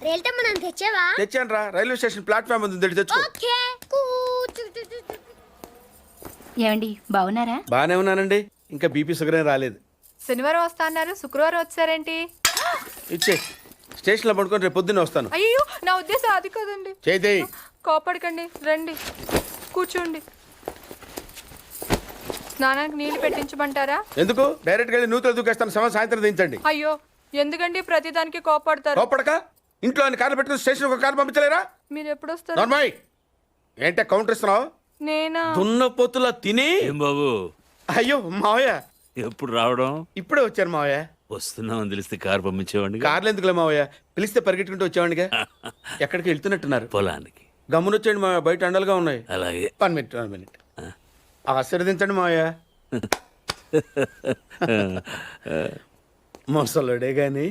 రేల్తే మనం తెచ్చావా? తెచ్చాను రా, రైల్వే స్టేషన్ ప్లాట్ఫామ్ ఉంది, తెచ్చుకో. ఓకే. ఏమండి బాగున్నారా? బానే ఉన్నానండి, ఇంకా బీపీ షుగర్ ఏం రాలేదు. శనివారం వస్తా అన్నారు, శుక్రవారం వచ్చారేంటి? ఇచ్చే స్టేషన్లో పడుకొని రేపు పొద్దున్నే వస్తాను. అయ్యో నా ఉద్దేశం అది కాదండి. చేయి. కోపడకండి, రండి కూర్చోండి. స్నానానికి నీళ్లు పెట్టించమంటారా? ఎందుకు? డైరెక్ట్గా వెళ్ళి నూతులు దూకేస్తాను, సాయంత్రం దించండి. అయ్యో ఎందుకండి ప్రతిదానికి కోపడతారు? కోపడక ఇంట్లో అన్ని కార్లు పెట్టుకుని స్టేషన్ ఒక కారు పంపించలేరా? మీరు ఎప్పుడు వస్తారు? నార్మల్ ఏంటే కౌంటర్ ఇస్తున్నావు? నేనా? దున్నపోతులా తిని. ఏం బాబు అయ్యో మావయ్య ఎప్పుడు రావడం? ఇప్పుడే వచ్చాను మావయ్య. వస్తున్నామని తెలిస్తే కారు పంపించేవాడిని. కార్లు ఎందుకులే మావయ్య, పిలిస్తే పరిగెట్టుకుంటూ వచ్చేవాడిగా. ఎక్కడికి వెళ్తున్నట్టున్నారు? పొలానికి. గమ్మునొచ్చేయండి మావయ్య, బయట అండలుగా ఉన్నాయి. అలాగే. 1 మినిట్. ఆశీర్వదించండి మావయ్య. ముసలుడే గాని